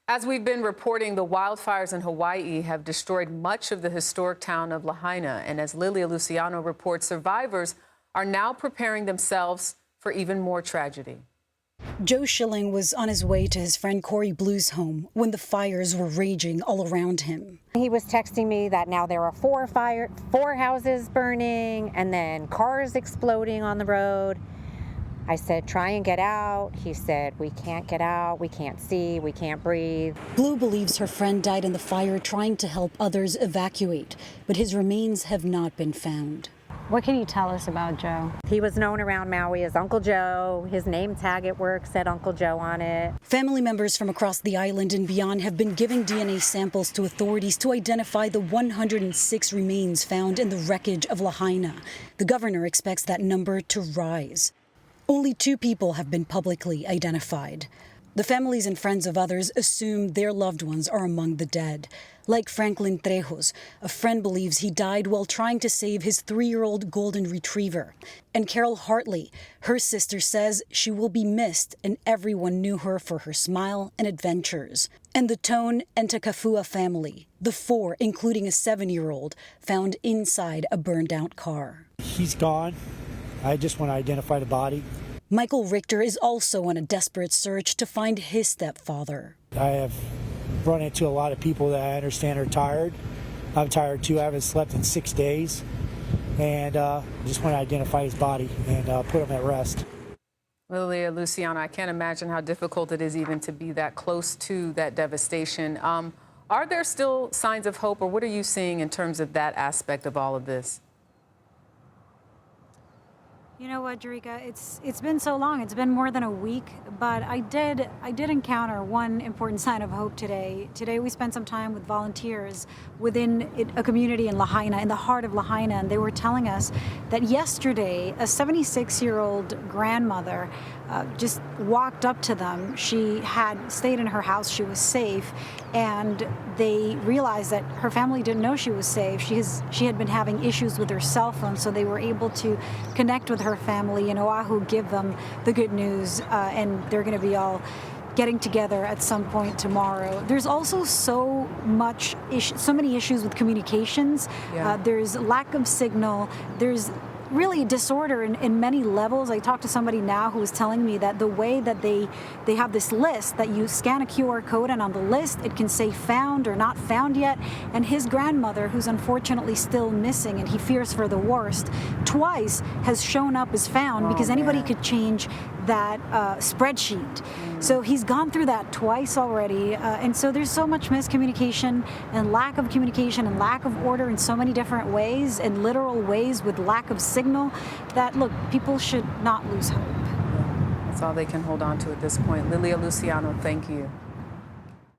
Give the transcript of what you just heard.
As we've been reporting, the wildfires in Hawaii have destroyed much of the historic town of Lahaina. And as Lilia Luciano reports, survivors are now preparing themselves for even more tragedy. Joe Schilling was on his way to his friend Corey Blue's home when the fires were raging all around him. He was texting me that now there are four houses burning and then cars exploding on the road. I said, try and get out. He said, we can't get out, we can't see, we can't breathe. Blue believes her friend died in the fire trying to help others evacuate, but his remains have not been found. What can you tell us about Joe? He was known around Maui as Uncle Joe. His name tag at work said Uncle Joe on it. Family members from across the island and beyond have been giving DNA samples to authorities to identify the 106 remains found in the wreckage of Lahaina. The governor expects that number to rise. Only 2 people have been publicly identified. The families and friends of others assume their loved ones are among the dead. Like Franklin Trejos, a friend believes he died while trying to save his 3-year-old golden retriever. And Carol Hartley, her sister, says she will be missed and everyone knew her for her smile and adventures. And the Tone and Takafua family, the 4, including a 7-year-old, found inside a burned-out car. He's gone. I just want to identify the body. Michael Richter is also on a desperate search to find his stepfather. I have run into a lot of people that I understand are tired. I'm tired too. I haven't slept in 6 days. And I just want to identify his body and put him at rest. Lilia Luciano, I can't imagine how difficult it is even to be that close to that devastation. Are there still signs of hope, or what are you seeing in terms of that aspect of all of this? You know what, Jerika, it's been so long. It's been more than a week, but I did encounter one important sign of hope today. Today we spent some time with volunteers within a community in Lahaina, in the heart of Lahaina, and they were telling us that yesterday a 76-year-old grandmother just walked up to them. She had stayed in her house, she was safe, and they realized that her family didn't know she was safe. She had been having issues with her cell phone, so they were able to connect with her family in Oahu, give them the good news, and they're going to be all getting together at some point tomorrow. There's also so many issues with communications. Yeah. There's lack of signal. There's really disorder in many levels. I talked to somebody now who was telling me that the way that they have this list that you scan a QR code and on the list it can say found or not found yet, and his grandmother, who's unfortunately still missing and he fears for the worst, twice has shown up as found because anybody could change that spreadsheet. So he's gone through that twice already, and so there's so much miscommunication and lack of communication and lack of order in so many different ways, in literal ways with lack of signal, that, look, people should not lose hope. That's all they can hold on to at this point. Lilia Luciano, thank you.